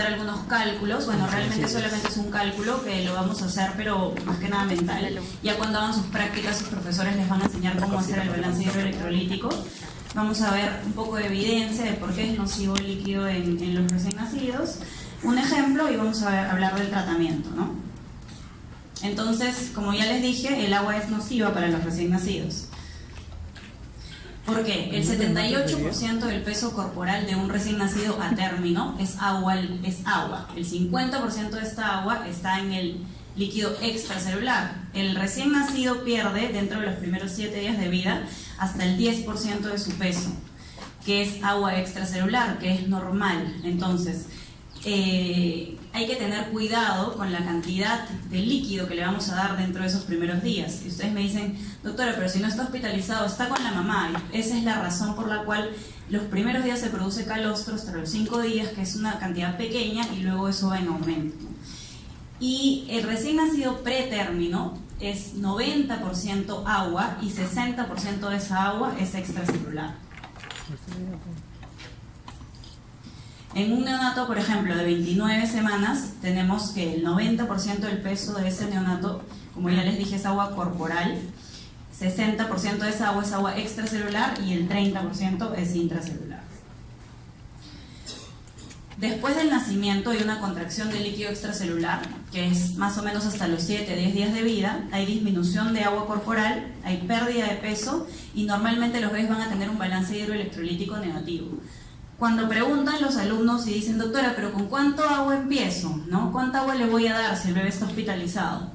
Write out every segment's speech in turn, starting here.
hacer algunos cálculos. Bueno, realmente solamente es un cálculo que lo vamos a hacer, pero más que nada mental. Ya cuando hagan sus prácticas, sus profesores les van a enseñar cómo hacer el balance hidroelectrolítico. Vamos a ver un poco de evidencia de por qué es nocivo el líquido en los recién nacidos. Un ejemplo, y vamos a hablar del tratamiento, ¿no? Entonces, como ya les dije, el agua es nociva para los recién nacidos. ¿Por qué? El 78% del peso corporal de un recién nacido a término es agua. El 50% de esta agua está en el líquido extracelular. El recién nacido pierde, dentro de los primeros 7 días de vida, hasta el 10% de su peso, que es agua extracelular, que es normal. Entonces, hay que tener cuidado con la cantidad de líquido que le vamos a dar dentro de esos primeros días. Y ustedes me dicen, doctora, pero si no está hospitalizado, está con la mamá. Y esa es la razón por la cual los primeros días se produce calostro hasta los 5 días, que es una cantidad pequeña, y luego eso va en aumento. Y el recién nacido pretérmino es 90% agua y 60% de esa agua es extracelular. En un neonato, por ejemplo, de 29 semanas, tenemos que el 90% del peso de ese neonato, como ya les dije, es agua corporal, 60% de esa agua es agua extracelular y el 30% es intracelular. Después del nacimiento hay una contracción del líquido extracelular, que es más o menos hasta los 7-10 días de vida. Hay disminución de agua corporal, hay pérdida de peso y normalmente los bebés van a tener un balance hidroelectrolítico negativo. Cuando preguntan los alumnos y dicen, doctora, ¿pero con cuánto agua empiezo? ¿No? ¿Cuánta agua le voy a dar si el bebé está hospitalizado?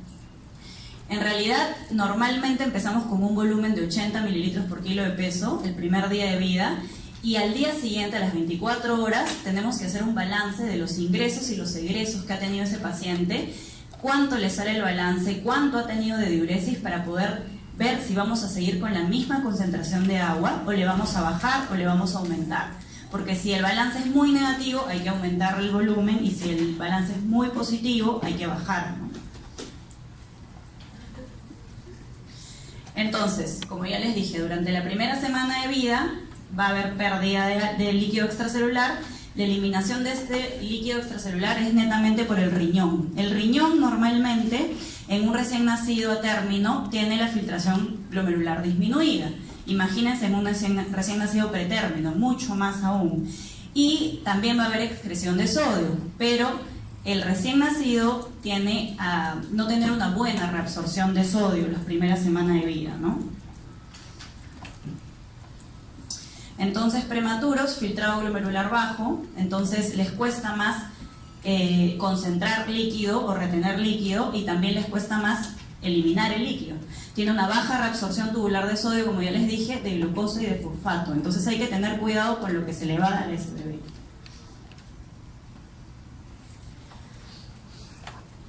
En realidad, normalmente empezamos con un volumen de 80 mililitros por kilo de peso el primer día de vida, y al día siguiente, a las 24 horas, tenemos que hacer un balance de los ingresos y los egresos que ha tenido ese paciente, cuánto le sale el balance, cuánto ha tenido de diuresis, para poder ver si vamos a seguir con la misma concentración de agua, o le vamos a bajar o le vamos a aumentar. Porque si el balance es muy negativo, hay que aumentar el volumen, y si el balance es muy positivo, hay que bajar, ¿no? Entonces, como ya les dije, durante la primera semana de vida va a haber pérdida de líquido extracelular. La eliminación de este líquido extracelular es netamente por el riñón. El riñón normalmente, en un recién nacido a término, tiene la filtración glomerular disminuida. Imagínense en un recién nacido pretérmino, mucho más aún. Y también va a haber excreción de sodio, pero el recién nacido tiene a no tener una buena reabsorción de sodio las primeras semanas de vida, ¿no? Entonces, prematuros, filtrado glomerular bajo, entonces les cuesta más concentrar líquido o retener líquido, y también les cuesta más eliminar el líquido. Tiene una baja reabsorción tubular de sodio, como ya les dije, de glucosa y de fosfato. Entonces hay que tener cuidado con lo que se le va a dar a ese bebé.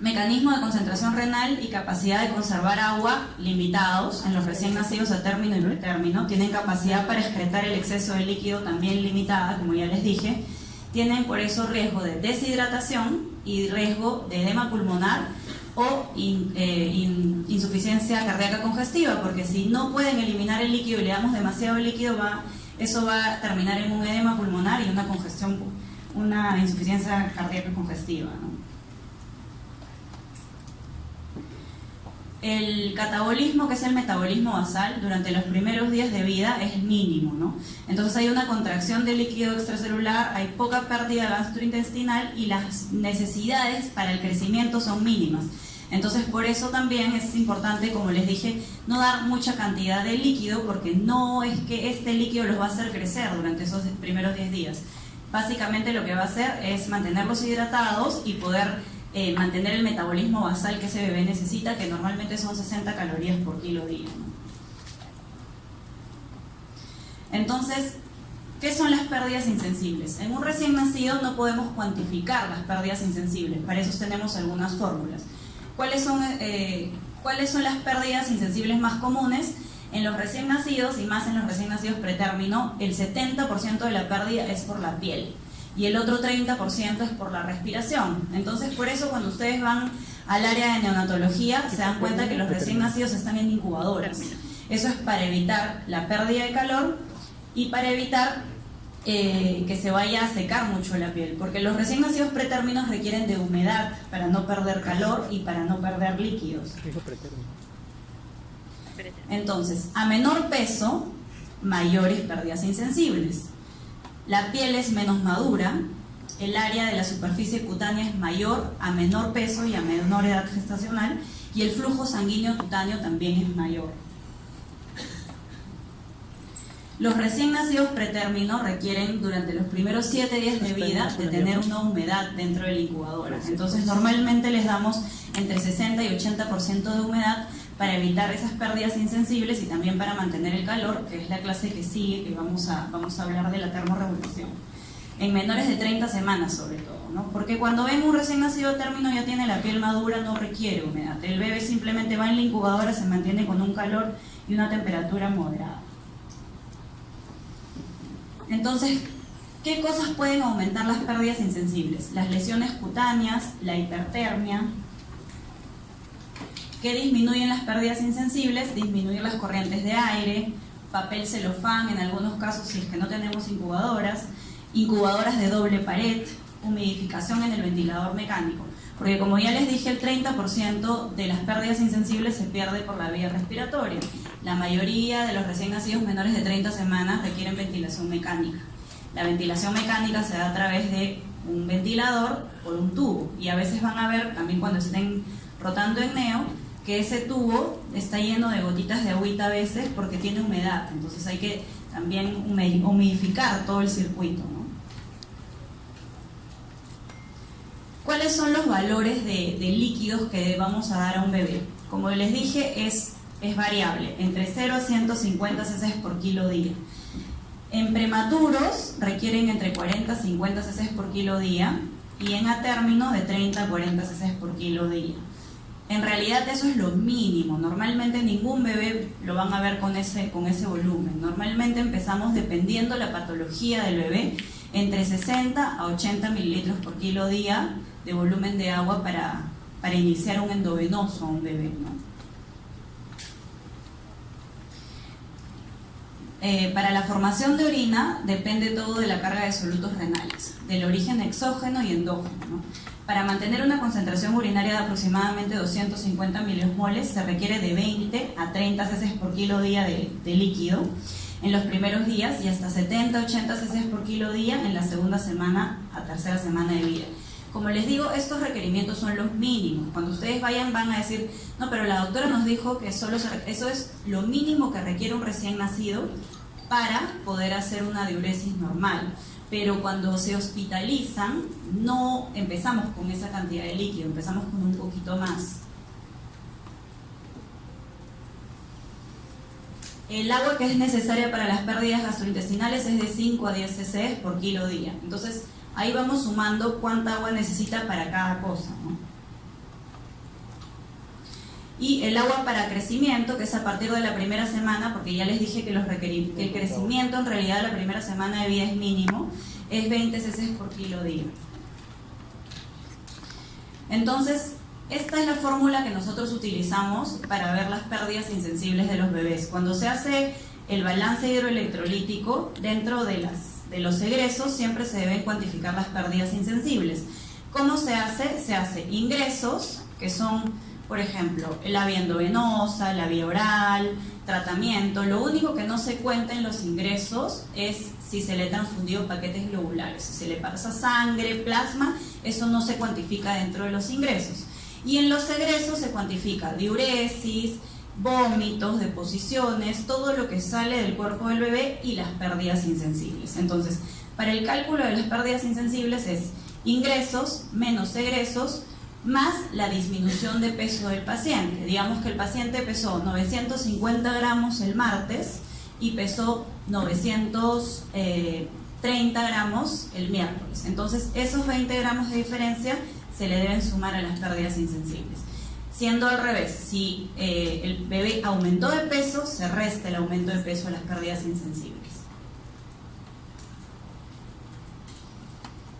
Mecanismo de concentración renal y capacidad de conservar agua limitados en los recién nacidos a término y pretérmino. Tienen capacidad para excretar el exceso de líquido también limitada, como ya les dije. Tienen por eso riesgo de deshidratación y riesgo de edema pulmonar o insuficiencia cardíaca congestiva, porque si no pueden eliminar el líquido y le damos demasiado líquido, eso va a terminar en un edema pulmonar y una congestión, una insuficiencia cardíaca congestiva, ¿no? El catabolismo, que es el metabolismo basal, durante los primeros días de vida es mínimo, ¿no? Entonces hay una contracción del líquido extracelular, hay poca pérdida gastrointestinal y las necesidades para el crecimiento son mínimas. Entonces por eso también es importante, como les dije, no dar mucha cantidad de líquido, porque no es que este líquido los va a hacer crecer durante esos primeros 10 días. Básicamente lo que va a hacer es mantenerlos hidratados y poder mantener el metabolismo basal que ese bebé necesita, que normalmente son 60 calorías por kilo día, ¿no? Entonces, ¿qué son las pérdidas insensibles? En un recién nacido no podemos cuantificar las pérdidas insensibles, para eso tenemos algunas fórmulas. ¿Cuáles son las pérdidas insensibles más comunes? En los recién nacidos, y más en los recién nacidos pretérmino, el 70% de la pérdida es por la piel, y el otro 30% es por la respiración. Entonces, por eso cuando ustedes van al área de neonatología, se dan cuenta que los recién nacidos están en incubadoras. Eso es para evitar la pérdida de calor y para evitar que se vaya a secar mucho la piel, porque los recién nacidos pretérminos requieren de humedad para no perder calor y para no perder líquidos. Entonces, a menor peso, mayores pérdidas insensibles. La piel es menos madura, el área de la superficie cutánea es mayor a menor peso y a menor edad gestacional, y el flujo sanguíneo cutáneo también es mayor. Los recién nacidos pretérminos requieren durante los primeros 7 días de vida de tener una humedad dentro de la incubadora. Entonces normalmente les damos entre 60 y 80% de humedad para evitar esas pérdidas insensibles y también para mantener el calor, que es la clase que sigue, que vamos a hablar de la termorregulación. En menores de 30 semanas sobre todo, ¿no? Porque cuando ven un recién nacido término ya tiene la piel madura, no requiere humedad. El bebé simplemente va en la incubadora, se mantiene con un calor y una temperatura moderada. Entonces, ¿qué cosas pueden aumentar las pérdidas insensibles? Las lesiones cutáneas, la hipertermia. ¿Qué disminuyen las pérdidas insensibles? Disminuir las corrientes de aire, papel celofán en algunos casos si es que no tenemos incubadoras de doble pared, humidificación en el ventilador mecánico. Porque como ya les dije, el 30% de las pérdidas insensibles se pierde por la vía respiratoria. La mayoría de los recién nacidos menores de 30 semanas requieren ventilación mecánica. La ventilación mecánica se da a través de un ventilador por un tubo. Y a veces van a ver, también cuando estén rotando en neo, que ese tubo está lleno de gotitas de agüita a veces porque tiene humedad. Entonces hay que también humidificar todo el circuito, ¿no? ¿Cuáles son los valores de líquidos que vamos a dar a un bebé? Como les dije, es variable, entre 0 a 150 cc por kilo día. En prematuros requieren entre 40 a 50 cc por kilo día y en a término de 30 a 40 cc por kilo día. En realidad eso es lo mínimo, normalmente ningún bebé lo van a ver con ese volumen. Normalmente empezamos, dependiendo la patología del bebé, entre 60 a 80 mililitros por kilo día de volumen de agua para iniciar un endovenoso a un bebé, ¿no? Para la formación de orina depende todo de la carga de solutos renales, del origen exógeno y endógeno, ¿no? Para mantener una concentración urinaria de aproximadamente 250 miliosmoles se requiere de 20 a 30 cc por kilo día de líquido en los primeros días y hasta 70 a 80 cc por kilo día en la segunda semana a tercera semana de vida. Como les digo, estos requerimientos son los mínimos. Cuando ustedes vayan van a decir, no, pero la doctora nos dijo que eso es lo mínimo que requiere un recién nacido para poder hacer una diuresis normal. Pero cuando se hospitalizan, no empezamos con esa cantidad de líquido, empezamos con un poquito más. El agua que es necesaria para las pérdidas gastrointestinales es de 5 a 10 cc por kilo día. Entonces, ahí vamos sumando cuánta agua necesita para cada cosa, ¿no? Y el agua para crecimiento, que es a partir de la primera semana, porque ya les dije que el crecimiento en realidad la primera semana de vida es mínimo, es 20 cc por kilo día. Entonces, esta es la fórmula que nosotros utilizamos para ver las pérdidas insensibles de los bebés. Cuando se hace el balance hidroelectrolítico, dentro de los egresos siempre se deben cuantificar las pérdidas insensibles. ¿Cómo se hace? Se hace ingresos, que son, por ejemplo, la vía endovenosa, la vía oral, tratamiento. Lo único que no se cuenta en los ingresos es si se le ha transfundido paquetes globulares. Si se le pasa sangre, plasma, eso no se cuantifica dentro de los ingresos. Y en los egresos se cuantifica diuresis, vómitos, deposiciones, todo lo que sale del cuerpo del bebé y las pérdidas insensibles. Entonces, para el cálculo de las pérdidas insensibles es ingresos menos egresos más la disminución de peso del paciente. Digamos que el paciente pesó 950 gramos el martes y pesó 930 gramos el miércoles. Entonces, esos 20 gramos de diferencia se le deben sumar a las pérdidas insensibles. Siendo al revés, si el bebé aumentó de peso, se resta el aumento de peso a las pérdidas insensibles.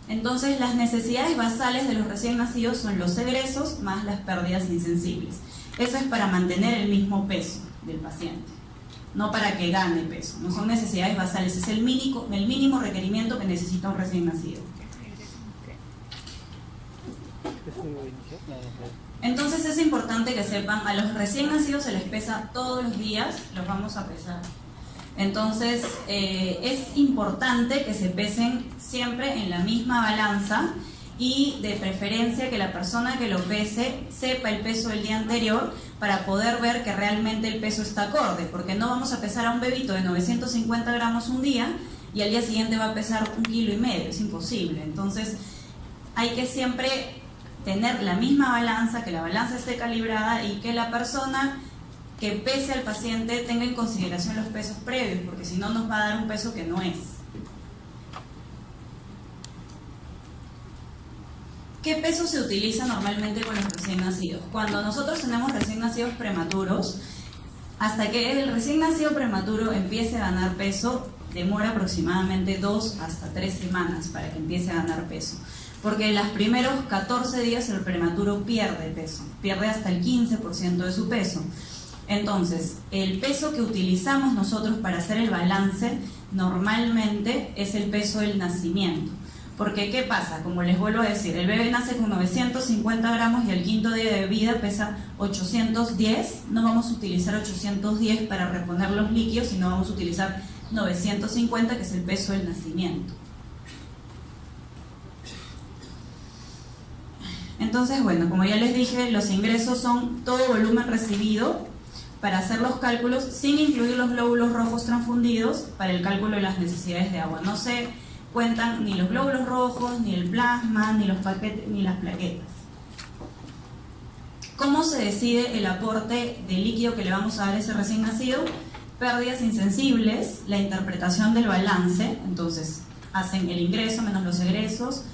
Entonces, las necesidades basales de los recién nacidos son los egresos más las pérdidas insensibles. Eso es para mantener el mismo peso del paciente. no para que gane peso, no son necesidades basales, es el mínimo requerimiento que necesita un recién nacido. Entonces es importante que sepan, a los recién nacidos se les pesa todos los días, los vamos a pesar. Entonces es importante que se pesen siempre en la misma balanza y de preferencia que la persona que lo pese sepa el peso del día anterior para poder ver que realmente el peso está acorde, porque no vamos a pesar a un bebito de 950 gramos un día y al día siguiente va a pesar 1,5 kilos, es imposible. Entonces hay que siempre tener la misma balanza, que la balanza esté calibrada y que la persona que pese al paciente tenga en consideración los pesos previos, porque si no nos va a dar un peso que no es. ¿Qué peso se utiliza normalmente con los recién nacidos? Cuando nosotros tenemos recién nacidos prematuros, hasta que el recién nacido prematuro empiece a ganar peso, demora aproximadamente 2 hasta 3 semanas para que empiece a ganar peso. Porque en los primeros 14 días el prematuro pierde peso, pierde hasta el 15% de su peso. Entonces, el peso que utilizamos nosotros para hacer el balance normalmente es el peso del nacimiento. Porque, ¿qué pasa? Como les vuelvo a decir, el bebé nace con 950 gramos y al quinto día de vida pesa 810. No vamos a utilizar 810 para reponer los líquidos, sino vamos a utilizar 950, que es el peso del nacimiento. Entonces, bueno, como ya les dije, los ingresos son todo volumen recibido para hacer los cálculos sin incluir los glóbulos rojos transfundidos para el cálculo de las necesidades de agua. No se cuentan ni los glóbulos rojos, ni el plasma, ni los paquetes, ni las plaquetas. ¿Cómo se decide el aporte de líquido que le vamos a dar a ese recién nacido? Pérdidas insensibles, la interpretación del balance, entonces hacen el ingreso menos los egresos,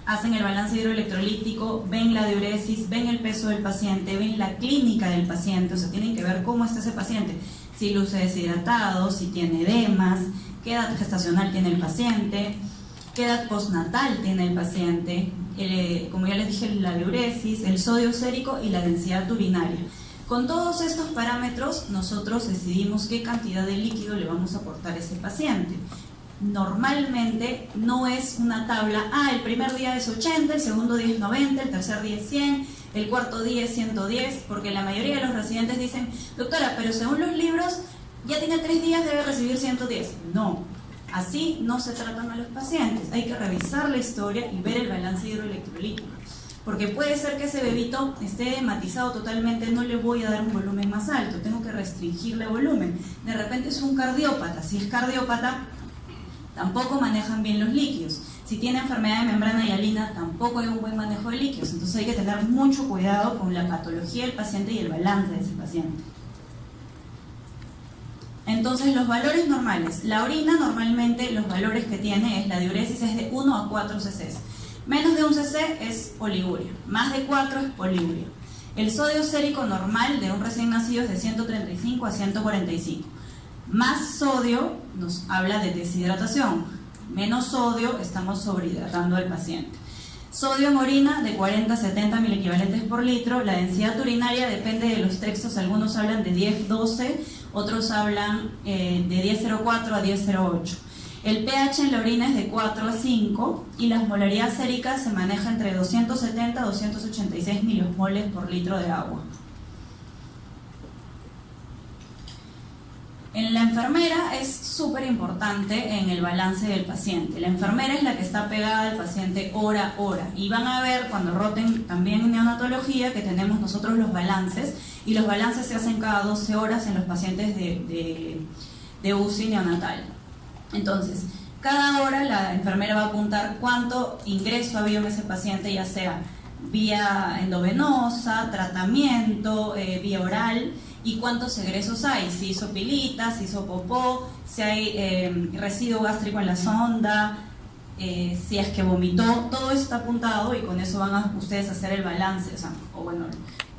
hacen el balance hidroelectrolítico, ven la diuresis, ven el peso del paciente, ven la clínica del paciente, o sea, tienen que ver cómo está ese paciente, si luce deshidratado, si tiene edemas, qué edad gestacional tiene el paciente, qué edad postnatal tiene el paciente, como ya les dije, la diuresis, el sodio sérico y la densidad urinaria. Con todos estos parámetros, nosotros decidimos qué cantidad de líquido le vamos a aportar a ese paciente. Normalmente no es una tabla, el primer día es 80, el segundo día es 90, el tercer día es 100, el cuarto día es 110, porque la mayoría de los residentes dicen, doctora, pero según los libros, ya tiene 3 días, debe recibir 110. No, así no se tratan a los pacientes, hay que revisar la historia y ver el balance hidroelectrolítico, porque puede ser que ese bebito esté hematizado totalmente, no le voy a dar un volumen más alto, tengo que restringirle volumen. De repente es un cardiópata, si es cardiópata, tampoco manejan bien los líquidos. Si tiene enfermedad de membrana hialina, tampoco hay un buen manejo de líquidos. Entonces hay que tener mucho cuidado con la patología del paciente y el balance de ese paciente. Entonces los valores normales. La orina normalmente los valores que tiene es la diuresis es de 1 a 4 cc. Menos de 1 cc es oliguria, más de 4 es poliuria. El sodio sérico normal de un recién nacido es de 135 a 145. Más sodio nos habla de deshidratación, menos sodio estamos sobrehidratando al paciente. Sodio en orina de 40 a 70 miliequivalentes por litro, la densidad urinaria depende de los textos, algunos hablan de 10-12, otros hablan de 10-0,4 a 10-0,8. El pH en la orina es de 4 a 5 y la osmolaridad sérica se maneja entre 270 a 286 miliosmoles por litro de agua. En la enfermera es súper importante en el balance del paciente. La enfermera es la que está pegada al paciente hora a hora. Y van a ver cuando roten también en neonatología que tenemos nosotros los balances. Y los balances se hacen cada 12 horas en los pacientes de UCI neonatal. Entonces, cada hora la enfermera va a apuntar cuánto ingreso ha habido en ese paciente, ya sea vía endovenosa, tratamiento, vía oral, y cuántos egresos hay, si hizo pilita, si hizo popó, si hay residuo gástrico en la sonda, si es que vomitó, todo eso está apuntado y con eso van a ustedes a hacer el balance, o bueno,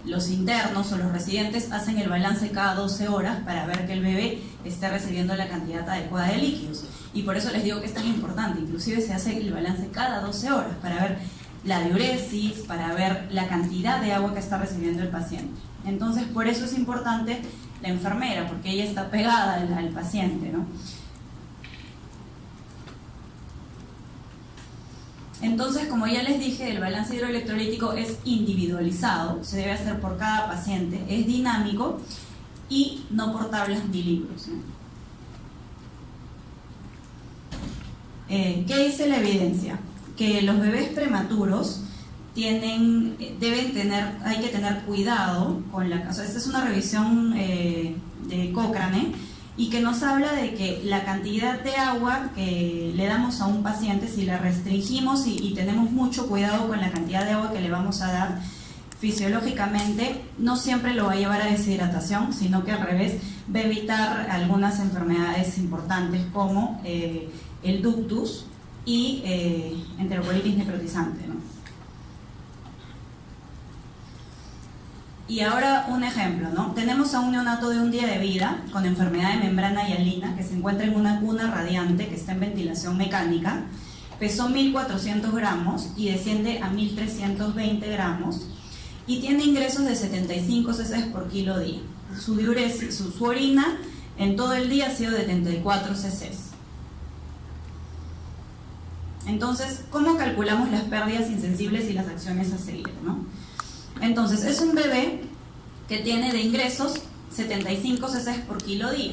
los internos o los residentes hacen el balance cada 12 horas para ver que el bebé esté recibiendo la cantidad adecuada de líquidos. Y por eso les digo que es tan importante, inclusive se hace el balance cada 12 horas para ver la diuresis, para ver la cantidad de agua que está recibiendo el paciente. Entonces, por eso es importante la enfermera, porque ella está pegada al paciente, ¿no? Entonces, como ya les dije, el balance hidroelectrolítico es individualizado, se debe hacer por cada paciente, es dinámico y no por tablas ni libros, ¿no? ¿Qué dice la evidencia? Que los bebés prematuros hay que tener cuidado con o sea, esta es una revisión de Cochrane, y que nos habla de que la cantidad de agua que le damos a un paciente, si la restringimos y tenemos mucho cuidado con la cantidad de agua que le vamos a dar, fisiológicamente no siempre lo va a llevar a deshidratación, sino que al revés va a evitar algunas enfermedades importantes como el ductus y enterocolitis necrotizante, ¿no? Y ahora un ejemplo, ¿no? Tenemos a un neonato de un día de vida con enfermedad de membrana hialina que se encuentra en una cuna radiante que está en ventilación mecánica, pesó 1.400 gramos y desciende a 1.320 gramos y tiene ingresos de 75 cc por kilo día. Su diuresis, su orina en todo el día ha sido de 74 cc. Entonces, ¿cómo calculamos las pérdidas insensibles y las acciones a seguir, ¿no? Entonces, es un bebé que tiene de ingresos 75 cc por kilo día.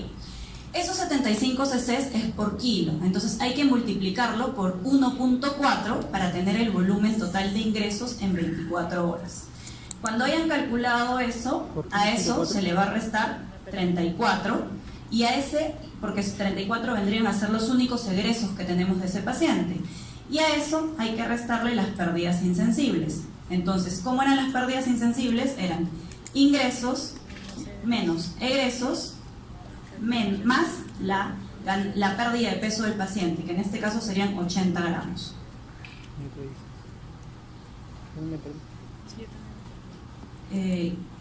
Esos 75 cc es por kilo, entonces hay que multiplicarlo por 1.4 para tener el volumen total de ingresos en 24 horas. Cuando hayan calculado eso, a eso se le va a restar 34, y a ese, porque 34 vendrían a ser los únicos egresos que tenemos de ese paciente, y a eso hay que restarle las pérdidas insensibles. Entonces, ¿cómo eran las pérdidas insensibles? Eran ingresos menos egresos más la pérdida de peso del paciente, que en este caso serían 80 gramos.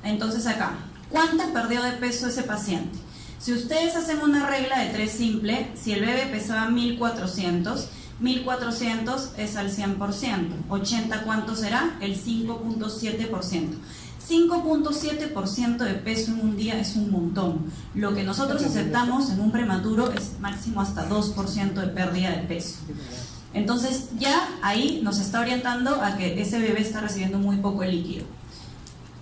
Entonces acá, ¿cuánto perdió de peso ese paciente? Si ustedes hacen una regla de 3 simple, si el bebé pesaba 1.400, 1.400 es al 100%, 80 ¿cuánto será? El 5.7%. 5.7% de peso en un día es un montón. Lo que nosotros aceptamos en un prematuro es máximo hasta 2% de pérdida de peso. Entonces ya ahí nos está orientando a que ese bebé está recibiendo muy poco líquido.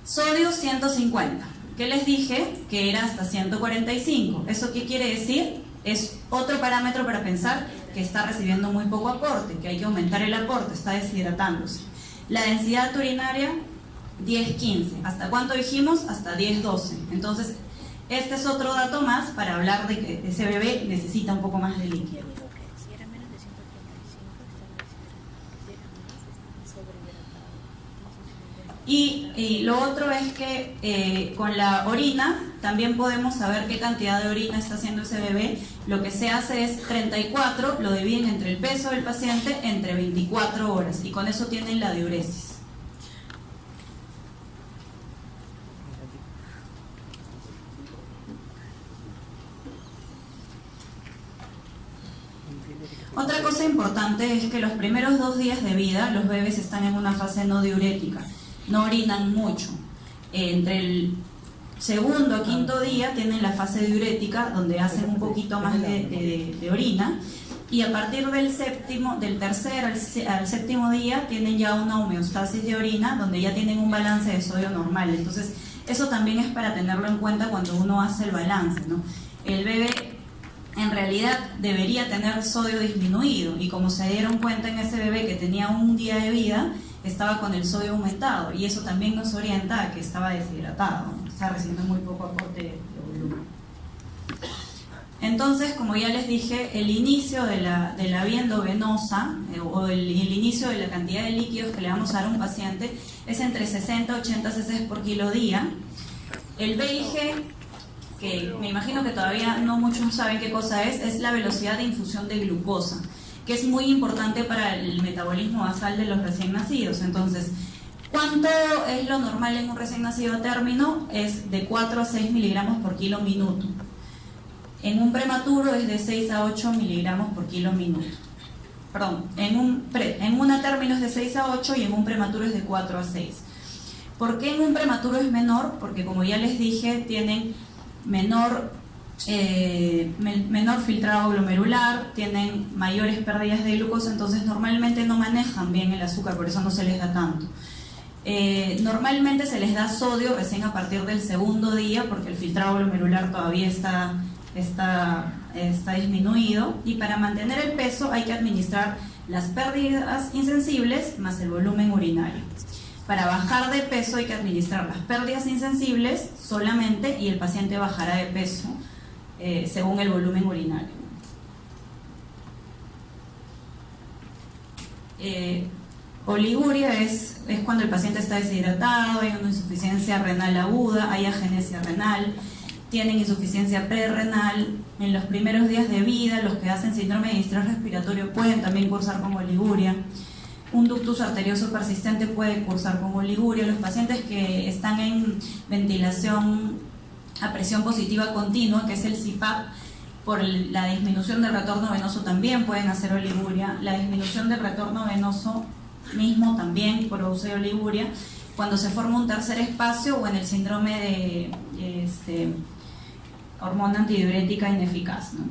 Sodio 150. ¿Qué les dije? Que era hasta 145. ¿Eso qué quiere decir? Es otro parámetro para pensar que está recibiendo muy poco aporte, que hay que aumentar el aporte, está deshidratándose. La densidad urinaria 10-15. ¿Hasta cuánto dijimos? Hasta 10-12. Entonces, este es otro dato más para hablar de que ese bebé necesita un poco más de líquido. Y lo otro es que con la orina también podemos saber qué cantidad de orina está haciendo ese bebé. Lo que se hace es 34, lo dividen entre el peso del paciente entre 24 horas y con eso tienen la diuresis. Otra cosa importante es que los primeros 2 días de vida los bebés están en una fase no diurética, no orinan mucho. Entre el segundo a quinto día tienen la fase diurética, donde hacen un poquito más de orina, y a partir del tercer al séptimo día tienen ya una homeostasis de orina, donde ya tienen un balance de sodio normal. Entonces, eso también es para tenerlo en cuenta cuando uno hace el balance, ¿no? El bebé en realidad debería tener sodio disminuido, y como se dieron cuenta en ese bebé que tenía un día de vida, estaba con el sodio aumentado, y eso también nos orienta a que estaba deshidratado, ¿no? Está recibiendo muy poco aporte de volumen. Entonces, como ya les dije, el inicio de la vía endovenosa o el inicio de la cantidad de líquidos que le vamos a dar a un paciente es entre 60 y 80 cc por kilo día. El VIG, que me imagino que todavía no muchos saben qué cosa es la velocidad de infusión de glucosa, que es muy importante para el metabolismo basal de los recién nacidos. Entonces, ¿cuánto es lo normal en un recién nacido a término? Es de 4 a 6 miligramos por kilo minuto. En un prematuro es de 6 a 8 miligramos por kilo minuto. en una término es de 6 a 8 y en un prematuro es de 4 a 6. ¿Por qué en un prematuro es menor? Porque como ya les dije, tienen menor filtrado glomerular, tienen mayores pérdidas de glucosa, entonces normalmente no manejan bien el azúcar, por eso no se les da tanto. Normalmente se les da sodio recién a partir del segundo día porque el filtrado glomerular todavía está disminuido, y para mantener el peso hay que administrar las pérdidas insensibles más el volumen urinario. Para bajar de peso hay que administrar las pérdidas insensibles solamente y el paciente bajará de peso según el volumen urinario. Oliguria es cuando el paciente está deshidratado, hay una insuficiencia renal aguda, hay agenesia renal, tienen insuficiencia prerrenal. En los primeros días de vida, los que hacen síndrome de distrés respiratorio pueden también cursar con oliguria. Un ductus arterioso persistente puede cursar con oliguria. Los pacientes que están en ventilación a presión positiva continua, que es el CPAP, por la disminución del retorno venoso también pueden hacer oliguria. La disminución del retorno venoso mismo también produce oliguria cuando se forma un tercer espacio o en el síndrome de hormona antidiurética ineficaz, ¿no?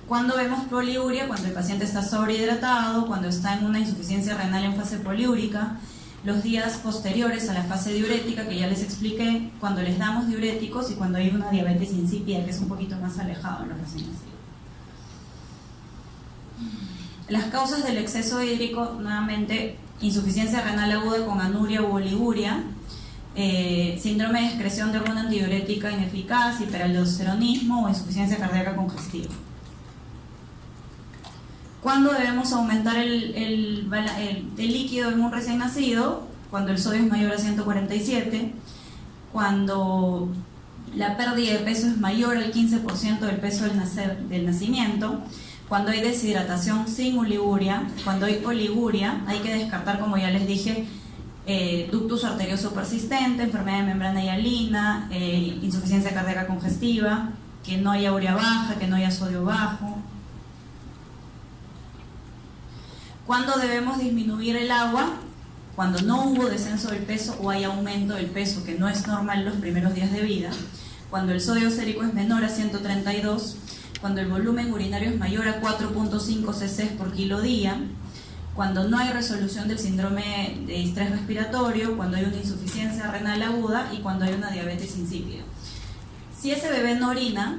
Cuando vemos poliuria, cuando el paciente está sobrehidratado, cuando está en una insuficiencia renal en fase poliúrica, los días posteriores a la fase diurética, que ya les expliqué, cuando les damos diuréticos y cuando hay una diabetes insípida, que es un poquito más alejado en los recién nacidos. Las causas del exceso hídrico, nuevamente, insuficiencia renal aguda con anuria u oliguria, síndrome de excreción de hormona antidiurética ineficaz, hiperaldosteronismo o insuficiencia cardíaca congestiva. ¿Cuándo debemos aumentar el líquido en un recién nacido? Cuando el sodio es mayor a 147, cuando la pérdida de peso es mayor al 15% del peso del nacimiento, cuando hay deshidratación sin oliguria, cuando hay oliguria, hay que descartar, como ya les dije, ductus arterioso persistente, enfermedad de membrana hialina, insuficiencia cardíaca congestiva, que no haya urea baja, que no haya sodio bajo. ¿Cuándo debemos disminuir el agua? Cuando no hubo descenso del peso o hay aumento del peso, que no es normal en los primeros días de vida. Cuando el sodio sérico es menor a 132, cuando el volumen urinario es mayor a 4.5 cc por kilo día, cuando no hay resolución del síndrome de distrés respiratorio, cuando hay una insuficiencia renal aguda y cuando hay una diabetes insípida. Si ese bebé no orina,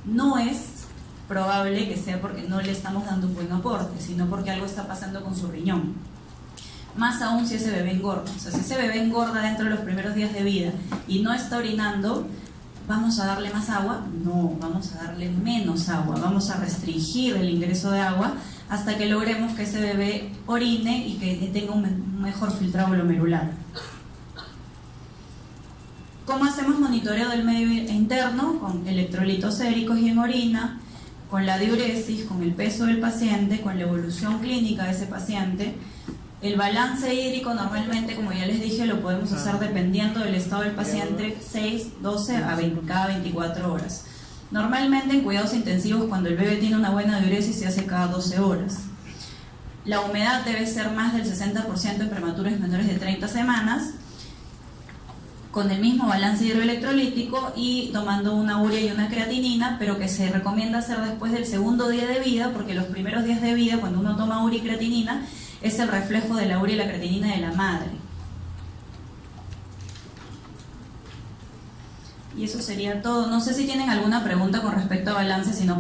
no es probable que sea porque no le estamos dando un buen aporte, sino porque algo está pasando con su riñón. Más aún si ese bebé engorda. O sea, si ese bebé engorda dentro de los primeros días de vida y no está orinando, ¿vamos a darle más agua? No, vamos a darle menos agua. Vamos a restringir el ingreso de agua hasta que logremos que ese bebé orine y que tenga un mejor filtrado glomerular. ¿Cómo hacemos monitoreo del medio interno? Con electrolitos séricos y en orina, con la diuresis, con el peso del paciente, con la evolución clínica de ese paciente. El balance hídrico normalmente, como ya les dije, lo podemos hacer dependiendo del estado del paciente, 6, 12 a 20, cada 24 horas. Normalmente en cuidados intensivos, cuando el bebé tiene una buena diuresis, se hace cada 12 horas. La humedad debe ser más del 60% en prematuros menores de 30 semanas, con el mismo balance hidroelectrolítico y tomando una urea y una creatinina, pero que se recomienda hacer después del segundo día de vida, porque los primeros días de vida, cuando uno toma urea y creatinina, es el reflejo de la urea y la creatinina de la madre. Y eso sería todo. No sé si tienen alguna pregunta con respecto a balance, si no